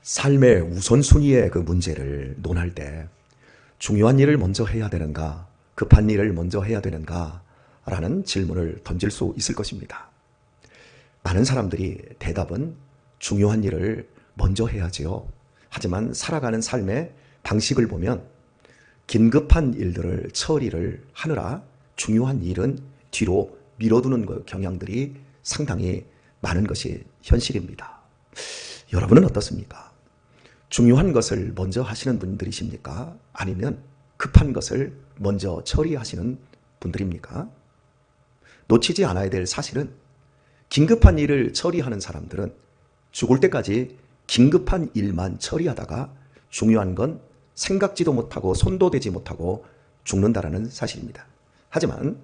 삶의 우선순위의 그 문제를 논할 때 중요한 일을 먼저 해야 되는가, 급한 일을 먼저 해야 되는가 라는 질문을 던질 수 있을 것입니다. 많은 사람들이 대답은 중요한 일을 먼저 해야지요. 하지만 살아가는 삶의 방식을 보면 긴급한 일들을 처리를 하느라 중요한 일은 뒤로 미뤄두는 경향들이 상당히 많은 것이 현실입니다. 여러분은 어떻습니까? 중요한 것을 먼저 하시는 분들이십니까? 아니면 급한 것을 먼저 처리하시는 분들입니까? 놓치지 않아야 될 사실은 긴급한 일을 처리하는 사람들은 죽을 때까지 긴급한 일만 처리하다가 중요한 건 생각지도 못하고 손도 대지 못하고 죽는다라는 사실입니다. 하지만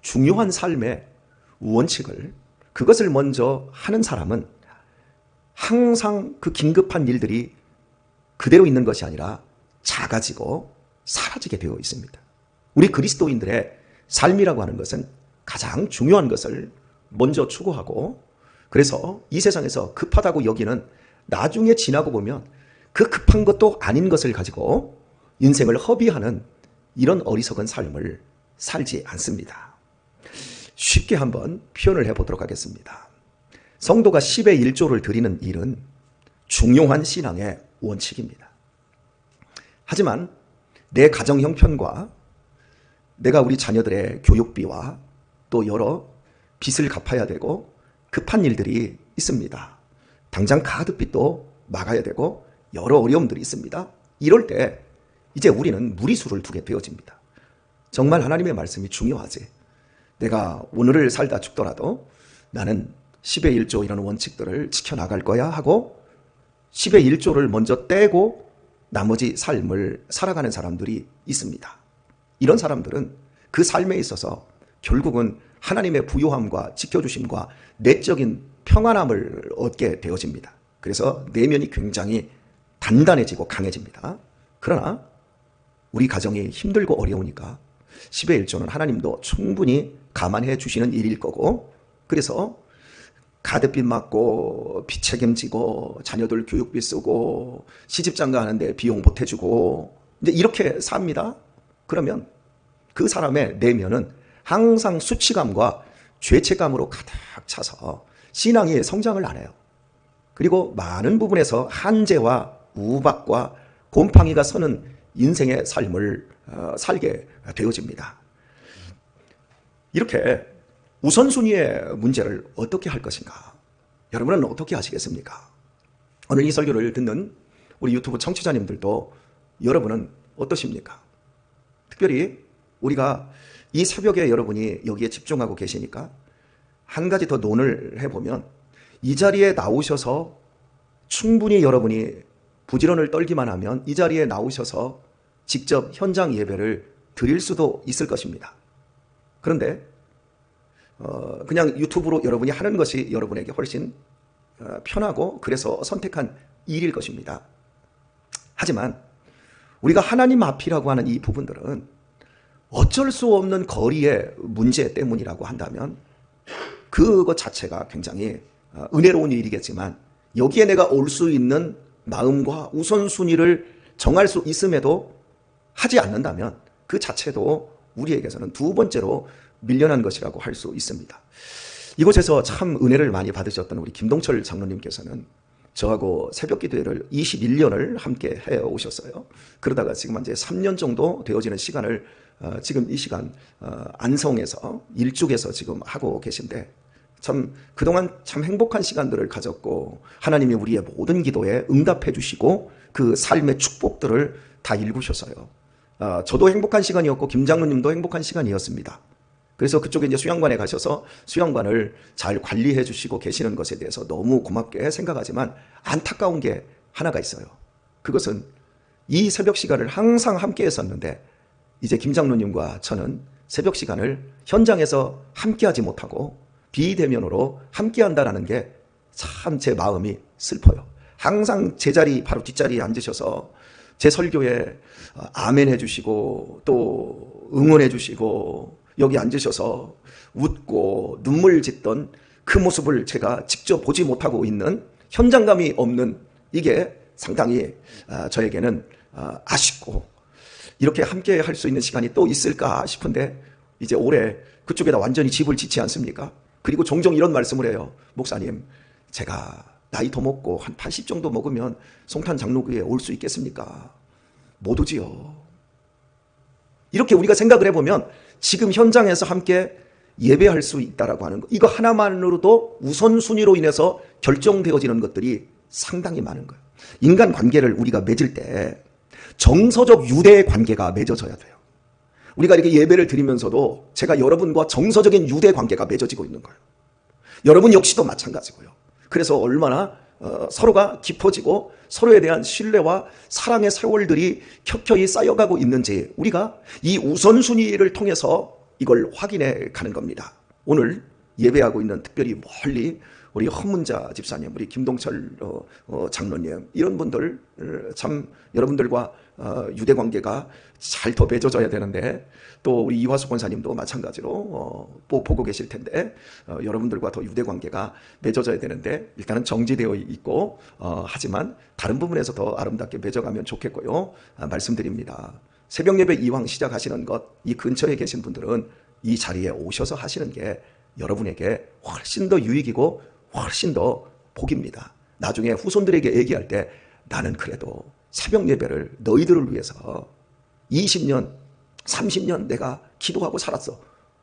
중요한 삶의 원칙을 그것을 먼저 하는 사람은 항상 그 긴급한 일들이 그대로 있는 것이 아니라 작아지고 사라지게 되어 있습니다. 우리 그리스도인들의 삶이라고 하는 것은 가장 중요한 것을 먼저 추구하고, 그래서 이 세상에서 급하다고 여기는 나중에 지나고 보면 그 급한 것도 아닌 것을 가지고 인생을 허비하는 이런 어리석은 삶을 살지 않습니다. 쉽게 한번 표현을 해보도록 하겠습니다. 성도가 10의 1조를 드리는 일은 중요한 신앙의 원칙입니다. 하지만 내 가정 형편과 내가 우리 자녀들의 교육비와 또 여러 빚을 갚아야 되고 급한 일들이 있습니다. 당장 카드빚도 막아야 되고 여러 어려움들이 있습니다. 이럴 때 이제 우리는 무리수를 두게 되어집니다. 정말 하나님의 말씀이 중요하지. 내가 오늘을 살다 죽더라도 나는 10의 1조 이런 원칙들을 지켜나갈 거야 하고 10의 1조를 먼저 떼고 나머지 삶을 살아가는 사람들이 있습니다. 이런 사람들은 그 삶에 있어서 결국은 하나님의 부요함과 지켜주심과 내적인 평안함을 얻게 되어집니다. 그래서 내면이 굉장히 단단해지고 강해집니다. 그러나 우리 가정이 힘들고 어려우니까 10의 1조는 하나님도 충분히 감안해 주시는 일일 거고, 그래서 카드빚 막고 빚 책임지고 자녀들 교육비 쓰고 시집장가 하는데 비용 보태주고 이제 이렇게 삽니다. 그러면 그 사람의 내면은 항상 수치감과 죄책감으로 가득 차서 신앙이 성장을 안 해요. 그리고 많은 부분에서 한재와 우박과 곰팡이가 서는 인생의 삶을 살게 되어집니다. 이렇게 우선순위의 문제를 어떻게 할 것인가? 여러분은 어떻게 하시겠습니까? 오늘 이 설교를 듣는 우리 유튜브 청취자님들도 여러분은 어떠십니까? 특별히 우리가 이 새벽에 여러분이 여기에 집중하고 계시니까 한 가지 더 논을 해보면, 이 자리에 나오셔서 충분히 여러분이 부지런을 떨기만 하면 이 자리에 나오셔서 직접 현장 예배를 드릴 수도 있을 것입니다. 그런데 그냥 유튜브로 여러분이 하는 것이 여러분에게 훨씬 편하고 그래서 선택한 일일 것입니다. 하지만 우리가 하나님 앞이라고 하는 이 부분들은 어쩔 수 없는 거리의 문제 때문이라고 한다면 그것 자체가 굉장히 은혜로운 일이겠지만, 여기에 내가 올 수 있는 마음과 우선순위를 정할 수 있음에도 하지 않는다면 그 자체도 우리에게서는 두 번째로 밀려난 것이라고 할 수 있습니다. 이곳에서 참 은혜를 많이 받으셨던 우리 김동철 장로님께서는 저하고 새벽 기도회를 21년을 함께 해 오셨어요. 그러다가 지금 이제 3년 정도 되어지는 시간을 지금 이 시간 안성에서 일죽에서 지금 하고 계신데, 참 그동안 참 행복한 시간들을 가졌고 하나님이 우리의 모든 기도에 응답해 주시고 그 삶의 축복들을 다 일구셨어요. 저도 행복한 시간이었고 김 장로님도 행복한 시간이었습니다. 그래서 그쪽에 이제 수양관에 가셔서 수양관을 잘 관리해 주시고 계시는 것에 대해서 너무 고맙게 생각하지만 안타까운 게 하나가 있어요. 그것은 이 새벽 시간을 항상 함께 했었는데 이제 김 장로님과 저는 새벽 시간을 현장에서 함께 하지 못하고 비대면으로 함께 한다는 게 참 제 마음이 슬퍼요. 항상 제 자리 바로 뒷자리에 앉으셔서 제 설교에 아멘 해주시고 또 응원해 주시고 여기 앉으셔서 웃고 눈물 짓던 그 모습을 제가 직접 보지 못하고 있는, 현장감이 없는, 이게 상당히 저에게는 아쉽고, 이렇게 함께 할 수 있는 시간이 또 있을까 싶은데 이제 올해 그쪽에다 완전히 집을 짓지 않습니까? 그리고 종종 이런 말씀을 해요. 목사님, 제가 나이 더 먹고 한 80 정도 먹으면 송탄 장로교회에 올 수 있겠습니까? 못 오지요. 이렇게 우리가 생각을 해보면 지금 현장에서 함께 예배할 수 있다라고 하는 거, 이거 하나만으로도 우선순위로 인해서 결정되어지는 것들이 상당히 많은 거예요. 인간 관계를 우리가 맺을 때 정서적 유대 관계가 맺어져야 돼요. 우리가 이렇게 예배를 드리면서도 제가 여러분과 정서적인 유대 관계가 맺어지고 있는 거예요. 여러분 역시도 마찬가지고요. 그래서 얼마나 서로가 깊어지고 서로에 대한 신뢰와 사랑의 세월들이 켜켜이 쌓여가고 있는지 우리가 이 우선순위를 통해서 이걸 확인해 가는 겁니다. 오늘 예배하고 있는 특별히 멀리 우리 헌문자 집사님, 우리 김동철 장로님, 이런 분들 참 여러분들과 유대관계가 잘 더 맺어져야 되는데, 또 우리 이화수 권사님도 마찬가지로 보고 계실 텐데 여러분들과 더 유대관계가 맺어져야 되는데 일단은 정지되어 있고 하지만 다른 부분에서 더 아름답게 맺어가면 좋겠고요. 말씀드립니다. 새벽 예배 이왕 시작하시는 것, 이 근처에 계신 분들은 이 자리에 오셔서 하시는 게 여러분에게 훨씬 더 유익이고 훨씬 더 복입니다. 나중에 후손들에게 얘기할 때 나는 그래도 새벽 예배를 너희들을 위해서 20년, 30년 내가 기도하고 살았어.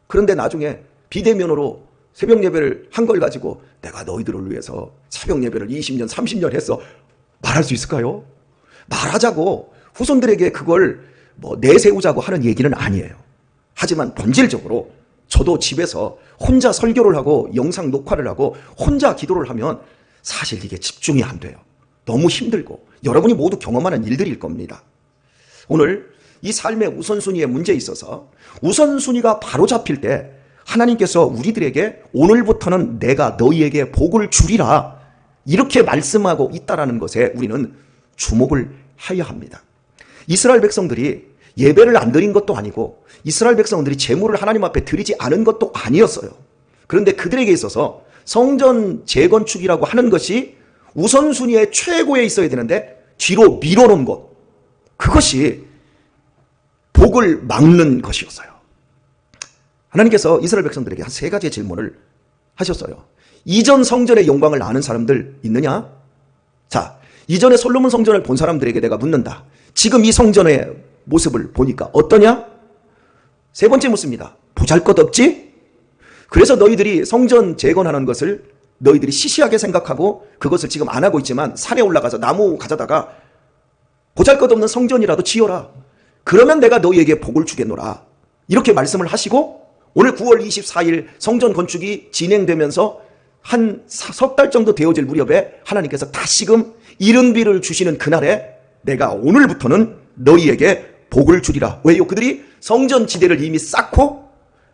그런데 나중에 비대면으로 새벽 예배를 한 걸 가지고 내가 너희들을 위해서 새벽 예배를 20년, 30년 했어. 말할 수 있을까요? 말하자고 후손들에게 그걸 내세우자고 하는 얘기는 아니에요. 하지만 본질적으로 저도 집에서 혼자 설교를 하고 영상 녹화를 하고 혼자 기도를 하면 사실 이게 집중이 안 돼요. 너무 힘들고 여러분이 모두 경험하는 일들일 겁니다. 오늘 이 삶의 우선순위의 문제에 있어서 우선순위가 바로 잡힐 때 하나님께서 우리들에게 오늘부터는 내가 너희에게 복을 주리라 이렇게 말씀하고 있다는 것에 우리는 주목을 해야 합니다. 이스라엘 백성들이 예배를 안 드린 것도 아니고 이스라엘 백성들이 제물을 하나님 앞에 드리지 않은 것도 아니었어요. 그런데 그들에게 있어서 성전 재건축이라고 하는 것이 우선순위의 최고에 있어야 되는데 뒤로 밀어놓은 것, 그것이 복을 막는 것이었어요. 하나님께서 이스라엘 백성들에게 한 3가지의 질문을 하셨어요. 이전 성전의 영광을 아는 사람들 있느냐? 자, 이전에 솔로몬 성전을 본 사람들에게 내가 묻는다. 지금 이 성전의 모습을 보니까 어떠냐? 3번째 묻습니다. 보잘것없지? 그래서 너희들이 성전 재건하는 것을 너희들이 시시하게 생각하고 그것을 지금 안 하고 있지만 산에 올라가서 나무 가져다가 보잘것없는 성전이라도 지어라. 그러면 내가 너희에게 복을 주겠노라. 이렇게 말씀을 하시고 오늘 9월 24일 성전 건축이 진행되면서 한 석 달 정도 되어질 무렵에 하나님께서 다시금 이른 비를 주시는 그날에 내가 오늘부터는 너희에게 복을 주리라. 왜요? 그들이 성전 지대를 이미 쌓고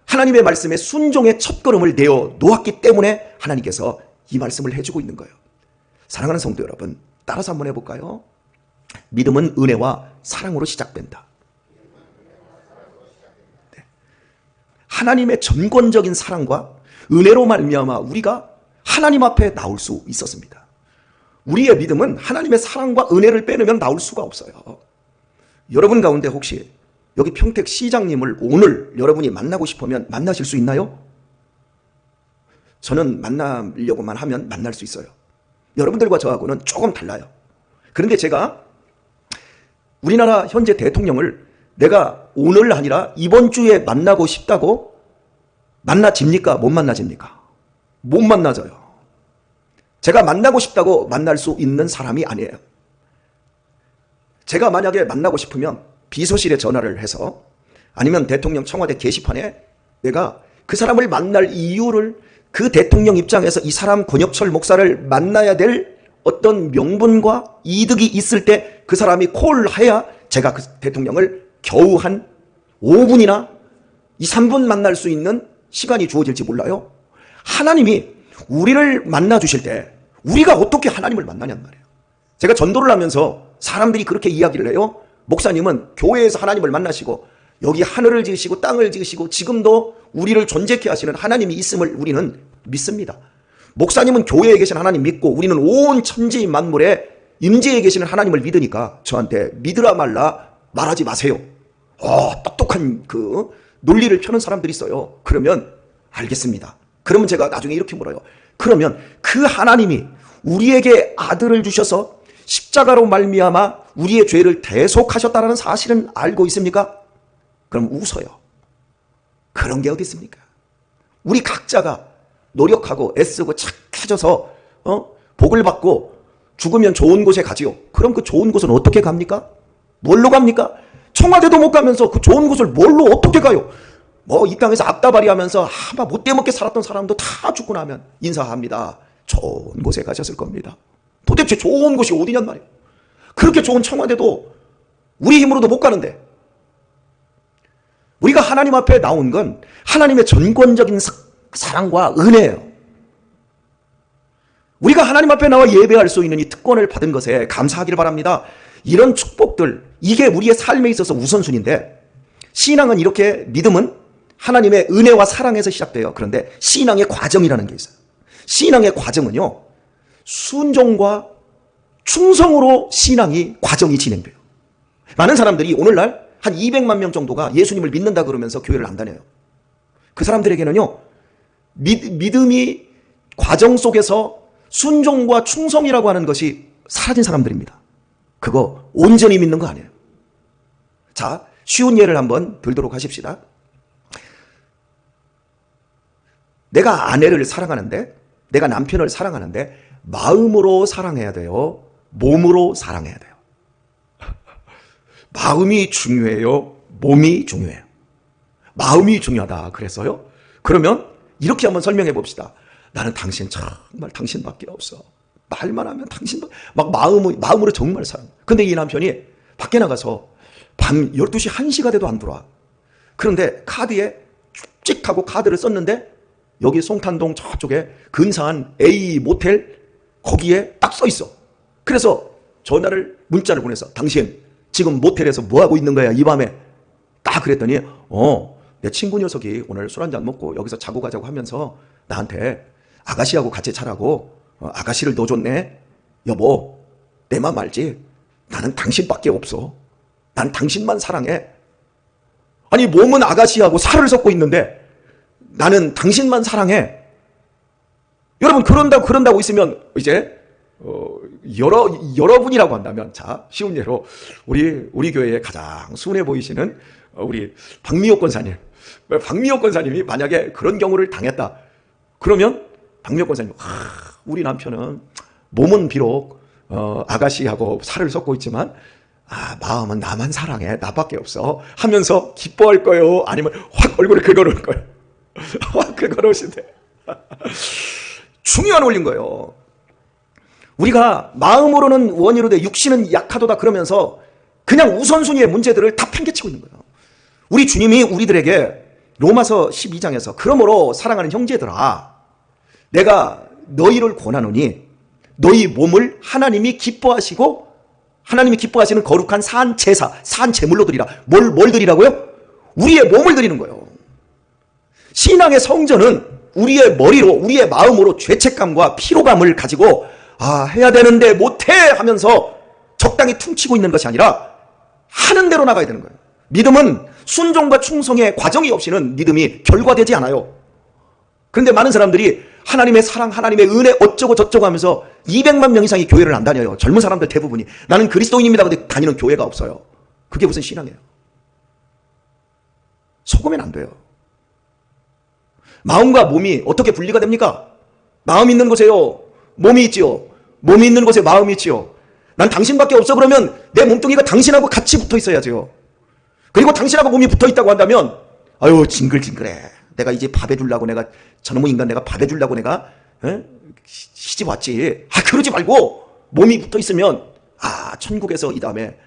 하나님의 말씀에 순종의 첫걸음을 내어 놓았기 때문에 하나님께서 이 말씀을 해주고 있는 거예요. 사랑하는 성도 여러분, 따라서 한번 해볼까요? 믿음은 은혜와 사랑으로 시작된다. 네. 하나님의 전권적인 사랑과 은혜로 말미암아 우리가 하나님 앞에 나올 수 있었습니다. 우리의 믿음은 하나님의 사랑과 은혜를 빼놓으면 나올 수가 없어요. 여러분 가운데 혹시 여기 평택 시장님을 오늘 여러분이 만나고 싶으면 만나실 수 있나요? 저는 만나려고만 하면 만날 수 있어요. 여러분들과 저하고는 조금 달라요. 그런데 제가 우리나라 현재 대통령을 내가 오늘 아니라 이번 주에 만나고 싶다고 만나집니까? 못 만나집니까? 못 만나져요. 제가 만나고 싶다고 만날 수 있는 사람이 아니에요. 제가 만약에 만나고 싶으면 비서실에 전화를 해서 아니면 대통령 청와대 게시판에 내가 그 사람을 만날 이유를 그 대통령 입장에서 이 사람 권혁철 목사를 만나야 될 어떤 명분과 이득이 있을 때 그 사람이 콜해야 제가 그 대통령을 겨우 한 5분이나 2, 3분 만날 수 있는 시간이 주어질지 몰라요. 하나님이 우리를 만나 주실 때 우리가 어떻게 하나님을 만나냔 말이에요. 제가 전도를 하면서 사람들이 그렇게 이야기를 해요. 목사님은 교회에서 하나님을 만나시고 여기 하늘을 지으시고 땅을 지으시고 지금도 우리를 존재케 하시는 하나님이 있음을 우리는 믿습니다. 목사님은 교회에 계신 하나님 믿고 우리는 온 천지 만물에 임재에 계시는 하나님을 믿으니까 저한테 믿으라 말라 말하지 마세요. 똑똑한 그 논리를 펴는 사람들이 있어요. 그러면 알겠습니다. 그러면 제가 나중에 이렇게 물어요. 그러면 그 하나님이 우리에게 아들을 주셔서 십자가로 말미암아 우리의 죄를 대속하셨다는 사실은 알고 있습니까? 그럼 웃어요. 그런 게 어디 있습니까? 우리 각자가 노력하고 애쓰고 착해져서 복을 받고 죽으면 좋은 곳에 가지요. 그럼 그 좋은 곳은 어떻게 갑니까? 뭘로 갑니까? 청와대도 못 가면서 그 좋은 곳을 뭘로 어떻게 가요? 이 땅에서 앞다발이 하면서 못돼 먹게 살았던 사람도 다 죽고 나면 인사합니다. 좋은 곳에 가셨을 겁니다. 도대체 좋은 곳이 어디냔 말이에요. 그렇게 좋은 청와대도 우리 힘으로도 못 가는데, 우리가 하나님 앞에 나온 건 하나님의 전권적인 사랑과 은혜예요. 우리가 하나님 앞에 나와 예배할 수 있는 이 특권을 받은 것에 감사하길 바랍니다. 이런 축복들, 이게 우리의 삶에 있어서 우선순위인데, 신앙은 이렇게, 믿음은 하나님의 은혜와 사랑에서 시작돼요. 그런데 신앙의 과정이라는 게 있어요. 신앙의 과정은요, 순종과 충성으로 과정이 진행돼요. 많은 사람들이 오늘날 한 200만 명 정도가 예수님을 믿는다 그러면서 교회를 안 다녀요. 그 사람들에게는요, 믿음이 과정 속에서 순종과 충성이라고 하는 것이 사라진 사람들입니다. 그거 온전히 믿는 거 아니에요. 자, 쉬운 예를 한번 들도록 하십시다. 내가 아내를 사랑하는데, 내가 남편을 사랑하는데 마음으로 사랑해야 돼요? 몸으로 사랑해야 돼요? 마음이 중요해요? 몸이 중요해요? 마음이 중요하다 그래서요? 그러면 이렇게 한번 설명해 봅시다. 나는 당신 정말 당신밖에 없어. 말만 하면 막 마음으로 정말 사랑. 근데 이 남편이 밖에 나가서 밤 12시 1시가 돼도 안 들어와. 그런데 카드에 찍하고 카드를 썼는데 여기 송탄동 저쪽에 근사한 A 모텔 거기에 딱 써 있어. 그래서 문자를 보내서 당신 지금 모텔에서 뭐 하고 있는 거야 이 밤에? 딱 그랬더니 내 친구 녀석이 오늘 술 한잔 먹고 여기서 자고 가자고 하면서 나한테 아가씨하고 같이 자라고 아가씨를 넣어줬네. 여보, 내 맘 알지? 나는 당신밖에 없어. 난 당신만 사랑해. 아니, 몸은 아가씨하고 살을 섞고 있는데 나는 당신만 사랑해. 여러분, 그런다고 있으면 이제 여러분이라고 한다면, 자, 쉬운 예로 우리 교회에 가장 순해 보이시는 우리 박미호 권사님이 만약에 그런 경우를 당했다. 그러면 박미호 권사님, 우리 남편은 몸은 비록 아가씨하고 살을 섞고 있지만 마음은 나만 사랑해. 나밖에 없어. 하면서 기뻐할 거예요? 아니면 확 얼굴을 긁어놓을 거예요? 확 긁어놓으신대. 중요한 원리인 거예요. 우리가 마음으로는 원이로 돼 육신은 약하도다 그러면서 그냥 우선순위의 문제들을 다 팽개치고 있는 거예요. 우리 주님이 우리들에게 로마서 12장에서 그러므로 사랑하는 형제들아, 내가 너희를 권하노니 너희 몸을 하나님이 기뻐하시는 거룩한 산제사, 산제물로 드리라. 뭘 드리라고요? 우리의 몸을 드리는 거예요. 신앙의 성전은 우리의 머리로, 우리의 마음으로 죄책감과 피로감을 가지고 해야 되는데 못해 하면서 적당히 퉁치고 있는 것이 아니라 하는 대로 나가야 되는 거예요. 믿음은 순종과 충성의 과정이 없이는 믿음이 결과되지 않아요. 그런데 많은 사람들이 하나님의 사랑, 하나님의 은혜 어쩌고 저쩌고 하면서 200만 명 이상이 교회를 안 다녀요. 젊은 사람들 대부분이. 나는 그리스도인입니다. 근데 다니는 교회가 없어요. 그게 무슨 신앙이에요? 속으면 안 돼요. 마음과 몸이 어떻게 분리가 됩니까? 마음이 있는 곳에요, 몸이 있지요. 몸이 있는 곳에 마음이 있지요. 난 당신밖에 없어 그러면 내 몸뚱이가 당신하고 같이 붙어 있어야죠. 그리고 당신하고 몸이 붙어 있다고 한다면 징글징글해. 내가 이제 밥 해주려고 내가 저놈의 인간 내가 밥 해주려고 내가 시집 왔지. 그러지 말고 몸이 붙어 있으면 천국에서 이 다음에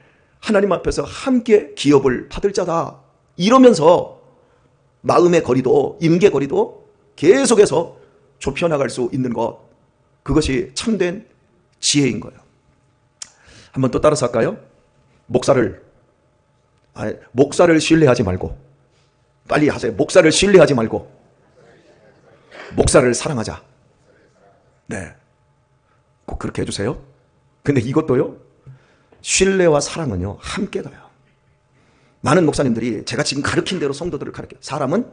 하나님 앞에서 함께 기업을 받을 자다. 이러면서 마음의 거리도 임계 거리도 계속해서 좁혀나갈 수 있는 것, 그것이 참된 지혜인 거예요. 한번 또 따라서 할까요? 목사를 신뢰하지 말고, 빨리 하세요. 목사를 신뢰하지 말고 목사를 사랑하자. 네, 꼭 그렇게 해주세요. 근데 이것도요, 신뢰와 사랑은요, 함께 가요. 많은 목사님들이 제가 지금 가르친 대로 성도들을 가르쳐요. 사람은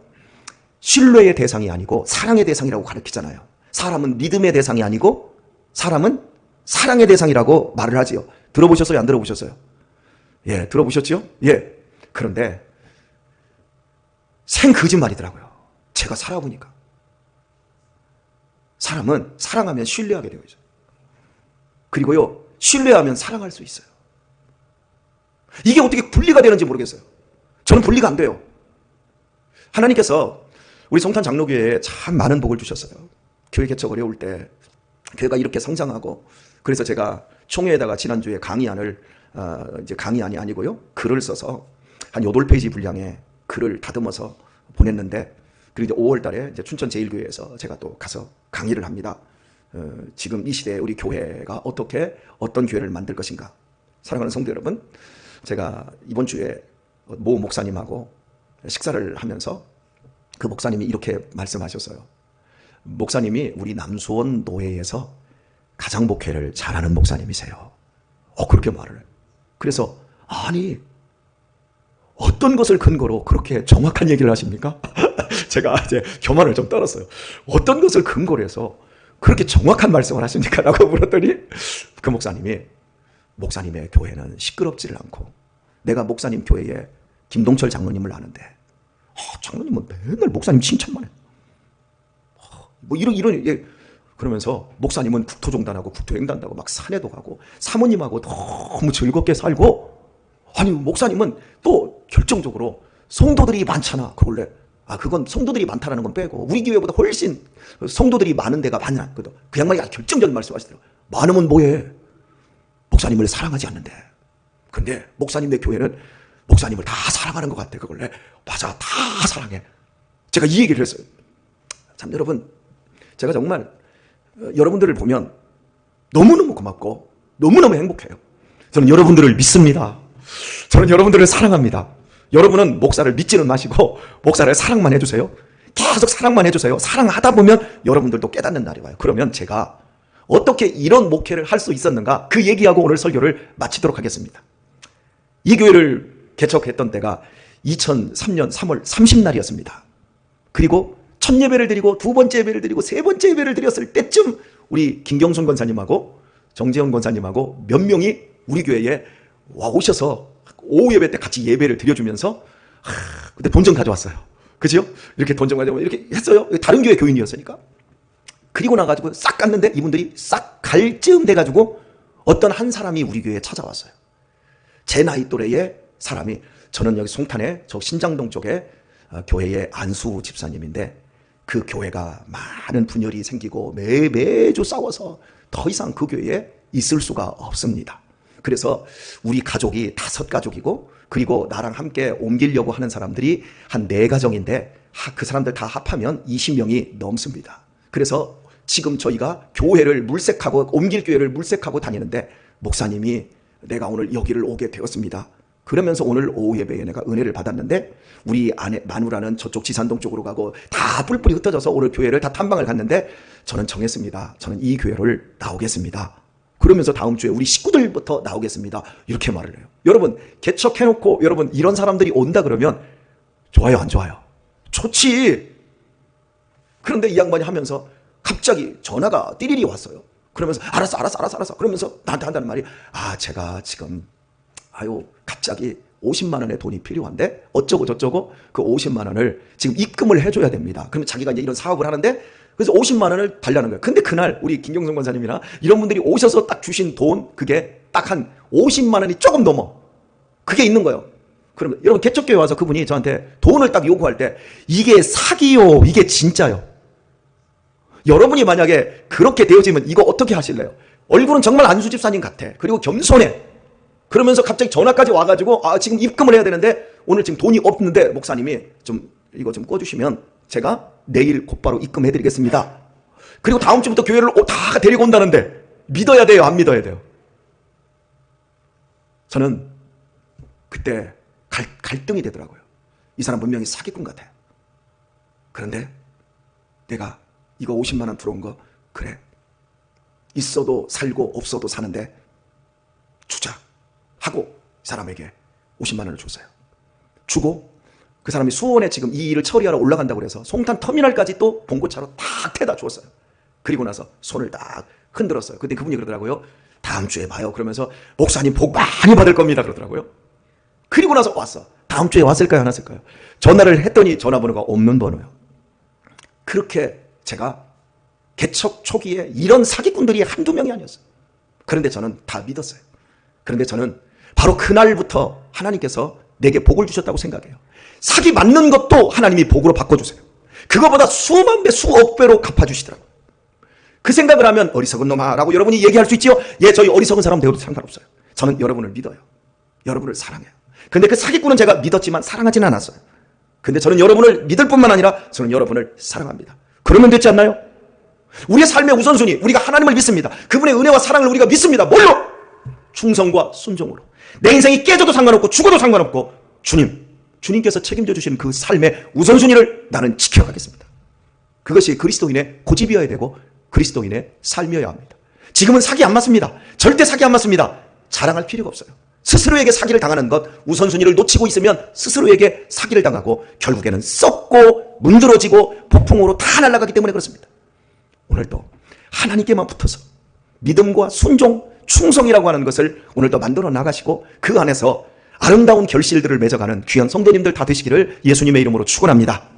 신뢰의 대상이 아니고 사랑의 대상이라고 가르치잖아요. 사람은 믿음의 대상이 아니고 사람은 사랑의 대상이라고 말을 하지요. 들어보셨어요? 안 들어보셨어요? 예, 들어보셨죠? 예. 그런데 생 거짓말이더라고요. 제가 살아보니까. 사람은 사랑하면 신뢰하게 되어 있어요. 그리고요, 신뢰하면 사랑할 수 있어요. 이게 어떻게 분리가 되는지 모르겠어요. 저는 분리가 안 돼요. 하나님께서 우리 성탄 장로교회에 참 많은 복을 주셨어요. 교회 개척 어려울 때 교회가 이렇게 성장하고, 그래서 제가 총회에다가 지난주에 강의안을 이제 강의안이 아니고요, 글을 써서 한 8페이지 분량의 글을 다듬어서 보냈는데, 그리고 이제 5월 달에 이제 춘천 제1교회에서 제가 또 가서 강의를 합니다. 지금 이 시대에 우리 교회가 어떻게 어떤 교회를 만들 것인가. 사랑하는 성도 여러분, 제가 이번 주에 모 목사님하고 식사를 하면서 그 목사님이 이렇게 말씀하셨어요. 목사님이 우리 남수원 노회에서 가장 목회를 잘하는 목사님이세요. 그렇게 말을 해요. 그래서 아니, 어떤 것을 근거로 그렇게 정확한 얘기를 하십니까? 제가 이제 교만을 좀 떨었어요. 어떤 것을 근거로 해서 그렇게 정확한 말씀을 하십니까? 라고 물었더니 그 목사님이, 목사님의 교회는 시끄럽지를 않고, 내가 목사님 교회에 김동철 장로님을 아는데 장로님은 맨날 목사님 칭찬만 해. 뭐 이런 예. 그러면서 목사님은 국토종단하고 국토행단하고 막 산에도 가고 사모님하고 너무 즐겁게 살고, 아니 목사님은 또 결정적으로 성도들이 많잖아. 그걸래. 그건 성도들이 많다라는 건 빼고 우리 교회보다 훨씬 성도들이 많은 데가 많아. 그 양반이 아주 결정적인 말씀하시더라고요. 많으면 뭐해? 목사님을 사랑하지 않는데. 근데 목사님의 교회는 목사님을 다 사랑하는 것 같아. 그걸래. 맞아, 다 사랑해. 제가 이 얘기를 했어요. 참 여러분, 제가 정말 여러분들을 보면 너무너무 고맙고 너무너무 행복해요. 저는 여러분들을 믿습니다. 저는 여러분들을 사랑합니다. 여러분은 목사를 믿지는 마시고 목사를 사랑만 해주세요. 계속 사랑만 해주세요. 사랑하다 보면 여러분들도 깨닫는 날이 와요. 그러면 제가 어떻게 이런 목회를 할 수 있었는가, 그 얘기하고 오늘 설교를 마치도록 하겠습니다. 이 교회를 개척했던 때가 2003년 3월 30날이었습니다. 그리고 첫 예배를 드리고 두 번째 예배를 드리고 세 번째 예배를 드렸을 때쯤 우리 김경순 권사님하고 정재현 권사님하고 몇 명이 우리 교회에 와 오셔서 오후 예배 때 같이 예배를 드려주면서 그때 돈 좀 가져왔어요. 그죠? 이렇게 돈 좀 가져와 이렇게 했어요. 다른 교회 교인이었으니까. 그리고 나가지고 싹 갔는데 이분들이 싹 갈 즈음 돼가지고 어떤 한 사람이 우리 교회에 찾아왔어요. 제 나이 또래의 사람이, 저는 여기 송탄에 저 신장동 쪽에 교회의 안수 집사님인데, 그 교회가 많은 분열이 생기고 매주 싸워서 더 이상 그 교회에 있을 수가 없습니다. 그래서 우리 가족이 5가족이고, 그리고 나랑 함께 옮기려고 하는 사람들이 한 4가정인데 그 사람들 다 합하면 20명이 넘습니다. 그래서 지금 저희가 교회를 물색하고, 옮길 교회를 물색하고 다니는데, 목사님이 내가 오늘 여기를 오게 되었습니다. 그러면서 오늘 오후 예배에 내가 은혜를 받았는데, 우리 아내 마누라는 저쪽 지산동 쪽으로 가고 다 뿔뿔이 흩어져서 오늘 교회를 다 탐방을 갔는데, 저는 정했습니다. 저는 이 교회를 나오겠습니다. 그러면서 다음 주에 우리 식구들부터 나오겠습니다. 이렇게 말을 해요. 여러분, 개척해놓고 여러분 이런 사람들이 온다 그러면 좋아요, 안 좋아요? 좋지. 그런데 이 양반이 하면서 갑자기 전화가 띠리리 왔어요. 그러면서 알았어. 그러면서 나한테 한다는 말이, 제가 지금 갑자기 50만 원의 돈이 필요한데 어쩌고 저쩌고 그 50만 원을 지금 입금을 해줘야 됩니다. 그러면 자기가 이제 이런 사업을 하는데, 그래서 50만 원을 달라는 거예요. 근데 그날 우리 김경성 권사님이나 이런 분들이 오셔서 딱 주신 돈, 그게 딱 한 50만 원이 조금 넘어. 그게 있는 거예요. 그러면 여러분, 개척교회 와서 그분이 저한테 돈을 딱 요구할 때, 이게 사기요, 이게 진짜요? 여러분이 만약에 그렇게 되어지면 이거 어떻게 하실래요? 얼굴은 정말 안수 집사님 같아. 그리고 겸손해. 그러면서 갑자기 전화까지 와가지고 지금 입금을 해야 되는데 오늘 지금 돈이 없는데 목사님이 좀 이거 좀 꺼주시면 제가 내일 곧바로 입금해드리겠습니다. 그리고 다음 주부터 교회를 다 데리고 온다는데 믿어야 돼요, 안 믿어야 돼요? 저는 그때 갈등이 되더라고요. 이 사람 분명히 사기꾼 같아요. 그런데 내가 이거 50만 원 들어온 거, 그래, 있어도 살고 없어도 사는데 주자 하고 사람에게 50만 원을 줬어요. 주고 그 사람이 수원에 지금 이 일을 처리하러 올라간다고 해서 송탄 터미널까지 또 봉고차로 탁 태다 주었어요. 그리고 나서 손을 딱 흔들었어요. 그때 그분이 그러더라고요. 다음 주에 봐요. 그러면서 목사님 복 많이 받을 겁니다. 그러더라고요. 그리고 나서 왔어. 다음 주에 왔을까요? 안 왔을까요? 전화를 했더니 전화번호가 없는 번호요. 그렇게 제가 개척 초기에 이런 사기꾼들이 한두 명이 아니었어요. 그런데 저는 다 믿었어요. 그런데 저는 바로 그날부터 하나님께서 내게 복을 주셨다고 생각해요. 사기 맞는 것도 하나님이 복으로 바꿔주세요. 그거보다 수만 배, 수억 배로 갚아주시더라고요. 그 생각을 하면 어리석은 놈아 라고 여러분이 얘기할 수 있지요. 예, 저희 어리석은 사람 되어도 상관없어요. 저는 여러분을 믿어요. 여러분을 사랑해요. 근데 그 사기꾼은 제가 믿었지만 사랑하지는 않았어요. 근데 저는 여러분을 믿을 뿐만 아니라 저는 여러분을 사랑합니다. 그러면 됐지 않나요? 우리의 삶의 우선순위, 우리가 하나님을 믿습니다. 그분의 은혜와 사랑을 우리가 믿습니다. 뭘로? 충성과 순종으로. 내 인생이 깨져도 상관없고 죽어도 상관없고 주님께서 책임져 주시는 그 삶의 우선순위를 나는 지켜가겠습니다. 그것이 그리스도인의 고집이어야 되고 그리스도인의 삶이어야 합니다. 지금은 사기 안 맞습니다. 절대 사기 안 맞습니다. 자랑할 필요가 없어요. 스스로에게 사기를 당하는 것, 우선순위를 놓치고 있으면 스스로에게 사기를 당하고 결국에는 썩고 문드러지고 폭풍으로 다 날아가기 때문에 그렇습니다. 오늘도 하나님께만 붙어서 믿음과 순종, 충성이라고 하는 것을 오늘도 만들어 나가시고 그 안에서 아름다운 결실들을 맺어가는 귀한 성도님들 다 되시기를 예수님의 이름으로 축원합니다.